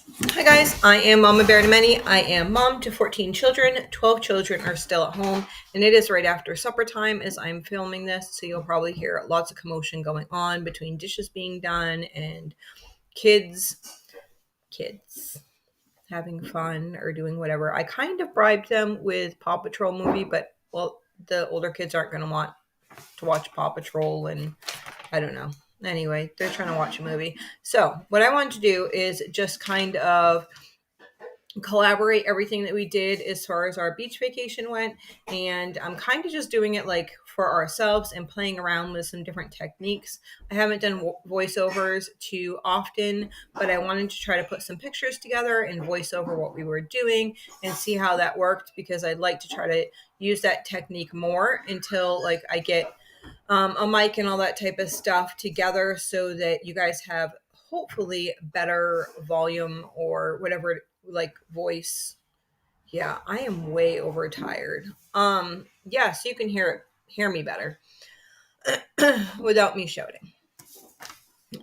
Hi guys, I am Mama Bear to Many. I am mom to 14 children. 12 children are still at home, and it is right after supper time as I'm filming this, so you'll probably hear lots of commotion going on between dishes being done and kids kids having fun or doing whatever. I kind of bribed them with Paw Patrol movie, but well, the older kids aren't going to want to watch Paw Patrol, and I don't know. Anyway, they're trying to watch a movie. So, what I wanted to do is just kind of collaborate everything that we did as far as our beach vacation went, and I'm kind of just doing it like for ourselves and playing around with some different techniques. I haven't done voiceovers too often, but I wanted to try to put some pictures together and voice over what we were doing and see how that worked, because I'd like to try to use that technique more until like I get a mic and all that type of stuff together, so that you guys have hopefully better volume or whatever, like voice. Yeah, I am way overtired. Yeah, so you can hear me better without me shouting.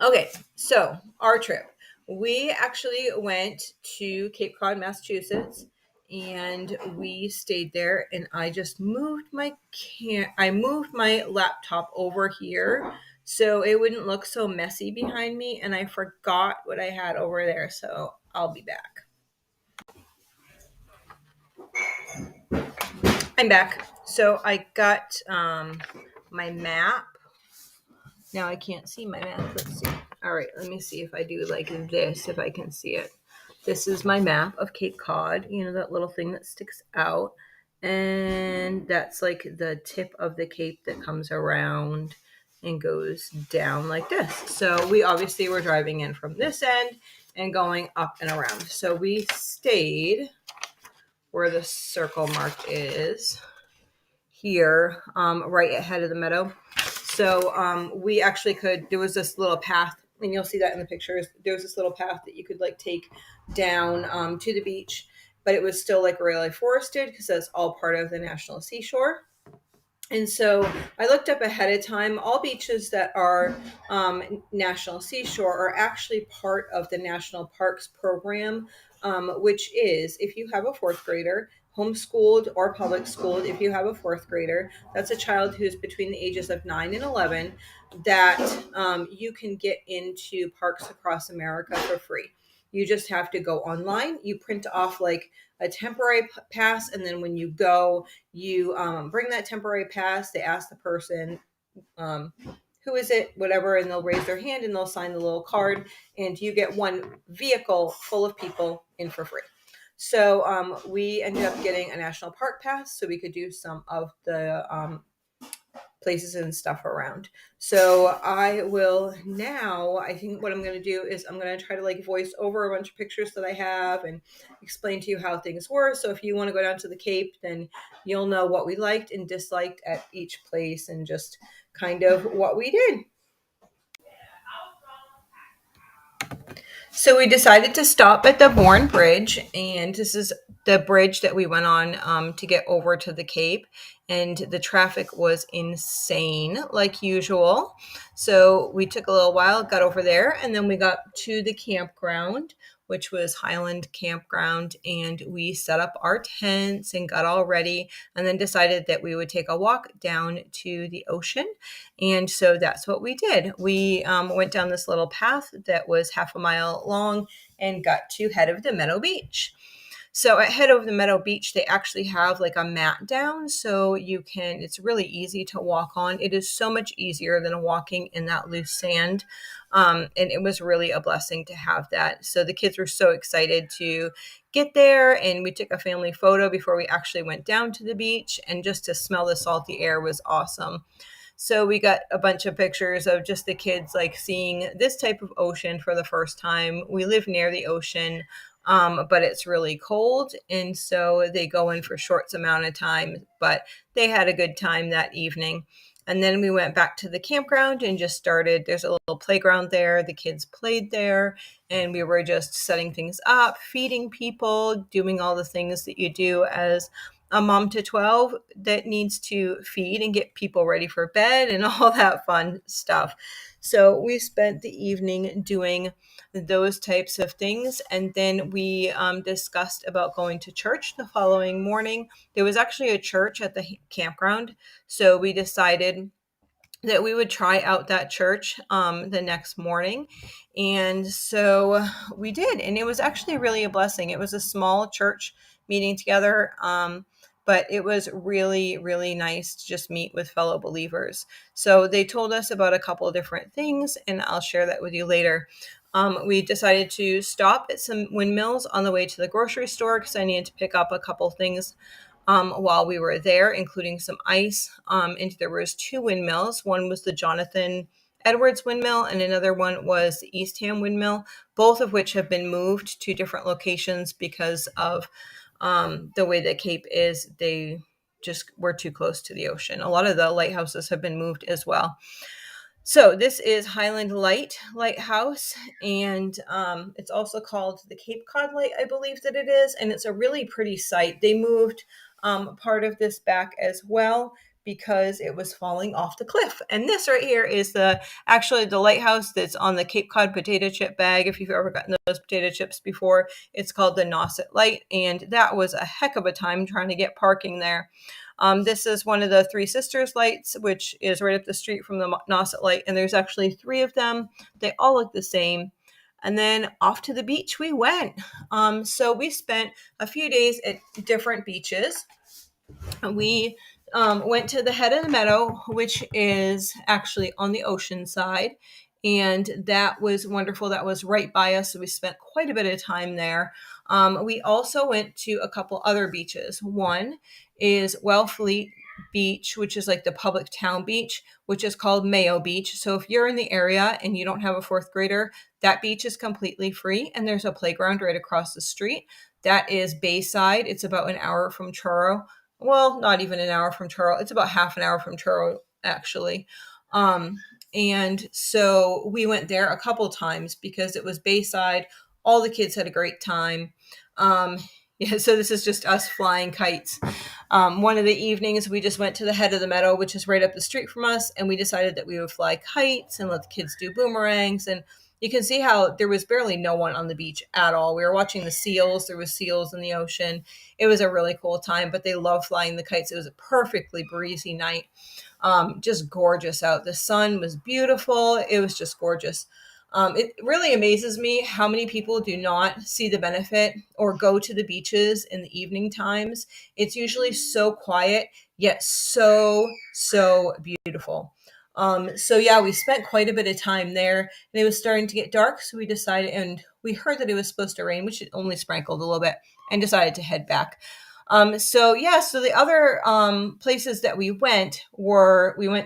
Okay, so our trip. We actually went to Cape Cod, Massachusetts, and we stayed there. And I just moved I moved my laptop over here so it wouldn't look so messy behind me. And I forgot what I had over there, so I'll be back. I'm back. So I got my map. Now I can't see my map. Let's see. All right, let me see if I do like this, if I can see it. This is my map of Cape Cod, you know, that little thing that sticks out. And that's like the tip of the cape that comes around and goes down like this. So we obviously were driving in from this end and going up and around. So we stayed where the circle mark is here, right ahead of the meadow. So we actually there was this little path, and you'll see that in the pictures. There was this little path that you could like take down to the beach, but it was still like really forested because that's all part of the National Seashore. And so I looked up ahead of time. All beaches that are National Seashore are actually part of the National Parks program, which is if you have a fourth grader, homeschooled or public schooled, if you have a fourth grader, that's a child who's between the ages of 9 and 11, that you can get into parks across America for free. You just have to go online. You print off like a temporary pass, and then when you go, you bring that temporary pass. They ask the person, um, who is it, whatever, and they'll raise their hand and they'll sign the little card, and you get one vehicle full of people in for free. So we ended up getting a national park pass so we could do some of the places and stuff around. So I will now, I think what I'm going to do is I'm going to try to like voice over a bunch of pictures that I have and explain to you how things were. So if you want to go down to the Cape, then you'll know what we liked and disliked at each place and just kind of what we did. So we decided to stop at the Bourne Bridge, and this is the bridge that we went on to get over to the Cape. And the traffic was insane, like usual. So we took a little while, got over there, and then we got to the campground, which was Highland Campground, and we set up our tents and got all ready, and then decided that we would take a walk down to the ocean. And so that's what we did. We went down this little path that was half a mile long and got to head of the Meadow Beach. So at head of the Meadow Beach, they actually have like a mat down, so it's really easy to walk on. It is so much easier than walking in that loose sand. And it was really a blessing to have that. So the kids were so excited to get there, and we took a family photo before we actually went down to the beach, and just to smell the salty air was awesome. So we got a bunch of pictures of just the kids like seeing this type of ocean for the first time. We live near the ocean, but it's really cold. And so they go in for short amount of time, but they had a good time that evening. And then we went back to the campground and just there's a little playground there. The kids played there, and we were just setting things up, feeding people, doing all the things that you do as a mom to 12 that needs to feed and get people ready for bed and all that fun stuff. So we spent the evening doing those types of things. And then we discussed about going to church the following morning. There was actually a church at the campground, so we decided that we would try out that church the next morning. And so we did. And it was actually really a blessing. It was a small church meeting together. But it was really, really nice to just meet with fellow believers. So they told us about a couple of different things, and I'll share that with you later. We decided to stop at some windmills on the way to the grocery store because I needed to pick up a couple things while we were there, including some ice. And there was two windmills. One was the Jonathan Edwards windmill, and another one was the Eastham windmill, both of which have been moved to different locations because of the way the Cape is. They just were too close to the ocean. A lot of the lighthouses have been moved as well. So this is Highland Light Lighthouse, and it's also called the Cape Cod Light, I believe that it is, and it's a really pretty site. They moved part of this back as well because it was falling off the cliff. And this right here is actually the lighthouse that's on the Cape Cod potato chip bag. If you've ever gotten those potato chips before, it's called the Nauset Light, and that was a heck of a time trying to get parking there. This is one of the Three Sisters lights, which is right up the street from the Nauset Light, and there's actually three of them. They all look the same. And then off to the beach we went. So we spent a few days at different beaches. We went to the head of the meadow, which is actually on the ocean side. And that was wonderful. That was right by us. So we spent quite a bit of time there. We also went to a couple other beaches. One is Wellfleet Beach, which is like the public town beach, which is called Mayo Beach. So if you're in the area and you don't have a fourth grader, that beach is completely free. And there's a playground right across the street. That is Bayside. It's about an hour from Truro. Well, not even an hour from Truro. It's about half an hour from Truro, actually. And so we went there a couple times because it was Bayside. All the kids had a great time. Yeah, so this is just us flying kites. One of the evenings, we just went to the head of the meadow, which is right up the street from us, and we decided that we would fly kites and let the kids do boomerangs. And you can see how there was barely no one on the beach at all. We were watching the seals. There was seals in the ocean. It was a really cool time, but they love flying the kites. It was a perfectly breezy night. Just gorgeous out. The sun was beautiful. It was just gorgeous. It really amazes me how many people do not see the benefit or go to the beaches in the evening times. It's usually so quiet, yet so beautiful. So yeah, we spent quite a bit of time there, and it was starting to get dark. So we decided, and we heard that it was supposed to rain, which it only sprinkled a little bit, and decided to head back. So the other places that we went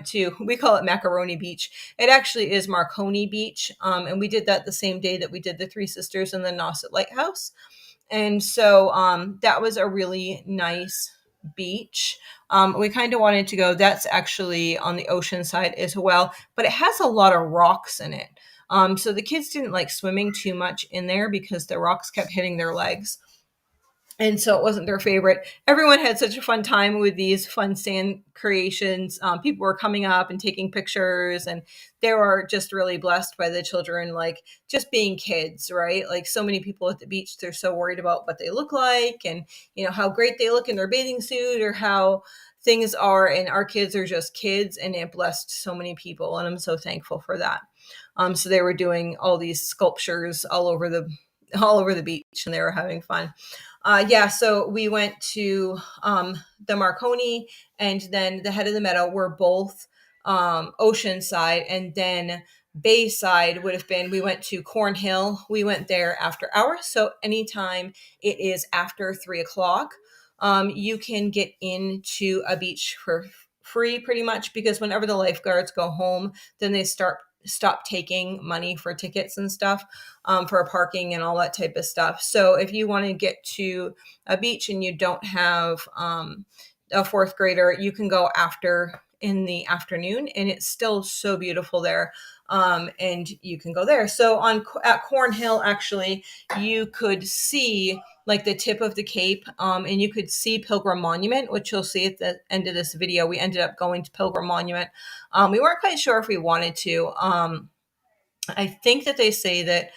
to, we call it Macaroni Beach. It actually is Marconi Beach. And we did that the same day that we did the Three Sisters and the Nauset Lighthouse. And so that was a really nice beach. We kind of wanted to go. That's actually on the ocean side as well, but it has a lot of rocks in it. So the kids didn't like swimming too much in there because the rocks kept hitting their legs. And so it wasn't their favorite. Everyone had such a fun time with these fun sand creations. People were coming up and taking pictures, and they were just really blessed by the children, like just being kids, right? Like so many people at the beach, they're so worried about what they look like and, how great they look in their bathing suit or how things are. And our kids are just kids, and it blessed so many people. And I'm so thankful for that. So they were doing all these sculptures all over the beach, and they were having fun. So we went to the Marconi and then the head of the meadow were both ocean side, and then Bayside would have been, we went to Cornhill. We went there after hours. So anytime it is after 3:00, you can get into a beach for free pretty much, because whenever the lifeguards go home, then they stop taking money for tickets and stuff, for parking and all that type of stuff. So if you want to get to a beach and you don't have a fourth grader, you can go in the afternoon, and it's still so beautiful there. And you can go there. So at Cornhill, actually, you could see like the tip of the Cape, and you could see Pilgrim Monument, which you'll see at the end of this video. We ended up going to Pilgrim Monument. We weren't quite sure if we wanted to. I think that they say that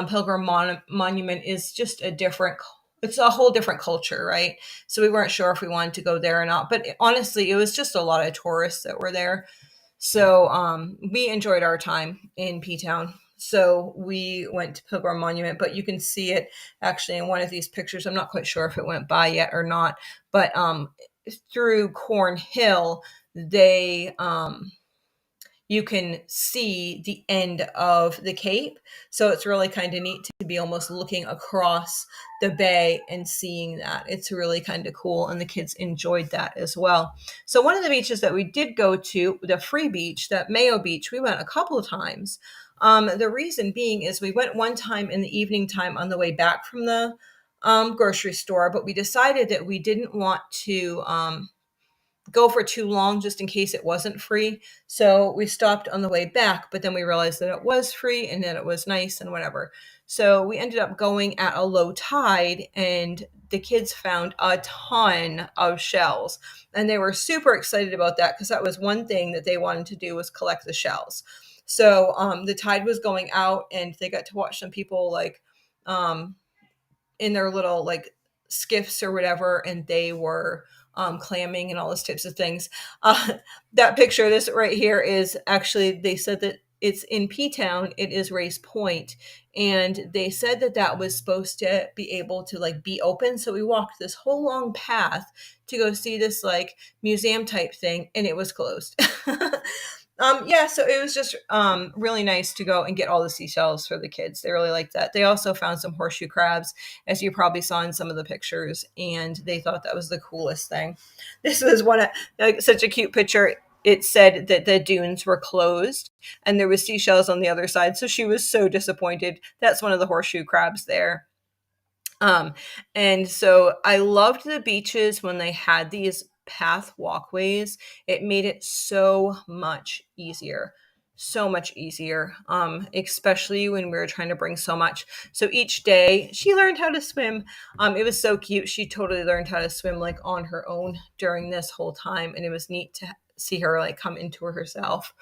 Pilgrim Monument is just it's a whole different culture, right? So we weren't sure if we wanted to go there or not. But honestly, it was just a lot of tourists that were there. So we enjoyed our time in P-Town. So we went to Pilgrim Monument, but you can see it actually in one of these pictures. I'm not quite sure if it went by yet or not, but through Cornhill, they you can see the end of the Cape. So it's really kind of neat to be almost looking across the bay and seeing that. It's really kind of cool. And the kids enjoyed that as well. So one of the beaches that we did go to, the free beach, that Mayo Beach, we went a couple of times. The reason being is we went one time in the evening time on the way back from the grocery store, but we decided that we didn't want to go for too long just in case it wasn't free. So we stopped on the way back, but then we realized that it was free and that it was nice and whatever. So we ended up going at a low tide, and the kids found a ton of shells. And they were super excited about that because that was one thing that they wanted to do, was collect the shells. So the tide was going out, and they got to watch some people like um, in their little like skiffs or whatever, and they were clamming and all those types of things. That picture, this right here, is actually, they said that it's in P-Town. It is Race Point, and they said that that was supposed to be able to like be open. So we walked this whole long path to go see this like museum type thing, and it was closed. Yeah, so it was just really nice to go and get all the seashells for the kids. They really liked that. They also found some horseshoe crabs, as you probably saw in some of the pictures, and they thought that was the coolest thing. This was like such a cute picture. It said that the dunes were closed and there was seashells on the other side, so she was so disappointed. That's one of the horseshoe crabs there. Um, and so I loved the beaches when they had these path walkways. It made it so much easier. So much easier, especially when we were trying to bring so much. So each day she learned how to swim. It was so cute. She totally learned how to swim like on her own during this whole time. And it was neat to see her like come into herself.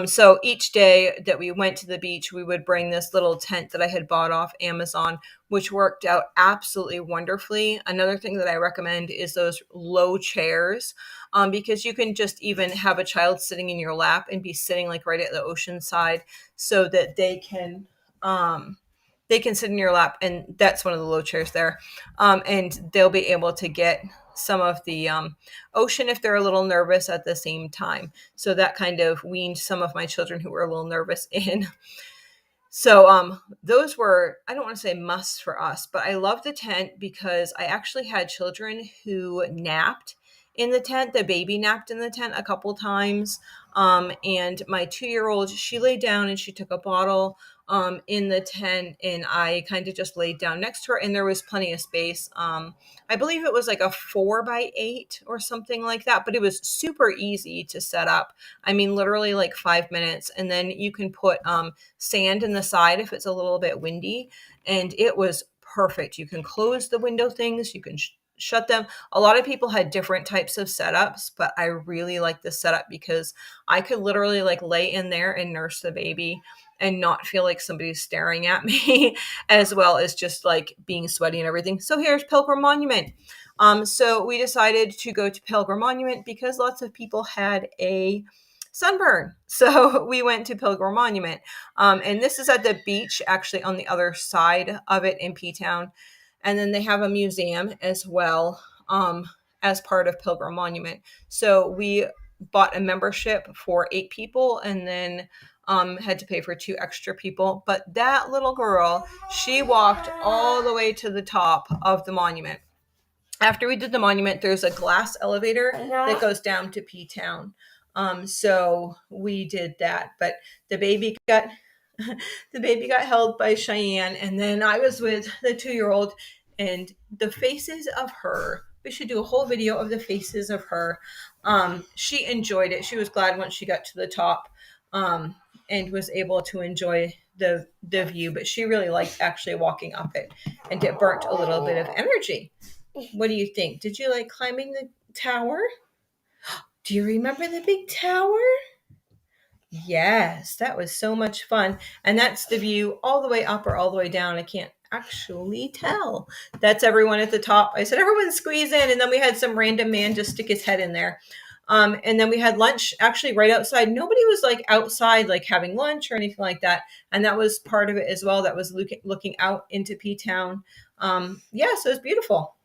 So each day that we went to the beach, we would bring this little tent that I had bought off Amazon, which worked out absolutely wonderfully. Another thing that I recommend is those low chairs, because you can just even have a child sitting in your lap and be sitting like right at the ocean side, so that they can sit in your lap, and that's one of the low chairs there, and they'll be able to get some of the ocean if they're a little nervous at the same time. So that kind of weaned some of my children who were a little nervous in. So those were, I don't want to say musts for us, but I love the tent because I actually had children who napped in the tent. The baby napped in the tent a couple times. And my 2-year-old, she laid down and she took a bottle in the tent, and I kind of just laid down next to her, and there was plenty of space. I believe it was like a 4x8 or something like that, but it was super easy to set up. I mean, literally like 5 minutes, and then you can put sand in the side if it's a little bit windy, and it was perfect. You can close the window things, you can shut them. A lot of people had different types of setups, but I really like this setup because I could literally like lay in there and nurse the baby and not feel like somebody's staring at me, as well as just like being sweaty and everything. So here's Pilgrim Monument. So we decided to go to Pilgrim Monument because lots of people had a sunburn. So we went to Pilgrim Monument. And this is at the beach, actually on the other side of it in P-Town. And then they have a museum as well, as part of Pilgrim Monument. So we bought a membership for 8 people, and then had to pay for 2 extra people. But that little girl, she walked all the way to the top of the monument. After we did the monument, there's a glass elevator that goes down to P-Town. So we did that, but the baby got the baby got held by Cheyenne, and then I was with the 2-year-old, and the faces of her. We should do a whole video of the faces of her. She enjoyed it. She was glad once she got to the top, and was able to enjoy the view. But she really liked actually walking up it, and it burnt a little bit of energy. What do you think? Did you like climbing the tower? Do you remember the big tower? Yes, that was so much fun. And that's the view all the way up or all the way down. I can't actually tell. That's everyone at the top. I said, everyone squeeze in. And then we had some random man just stick his head in there. And then we had lunch actually right outside. Nobody was like outside, like having lunch or anything like that. And that was part of it as well. That was looking out into P Town. Yeah, so it was beautiful.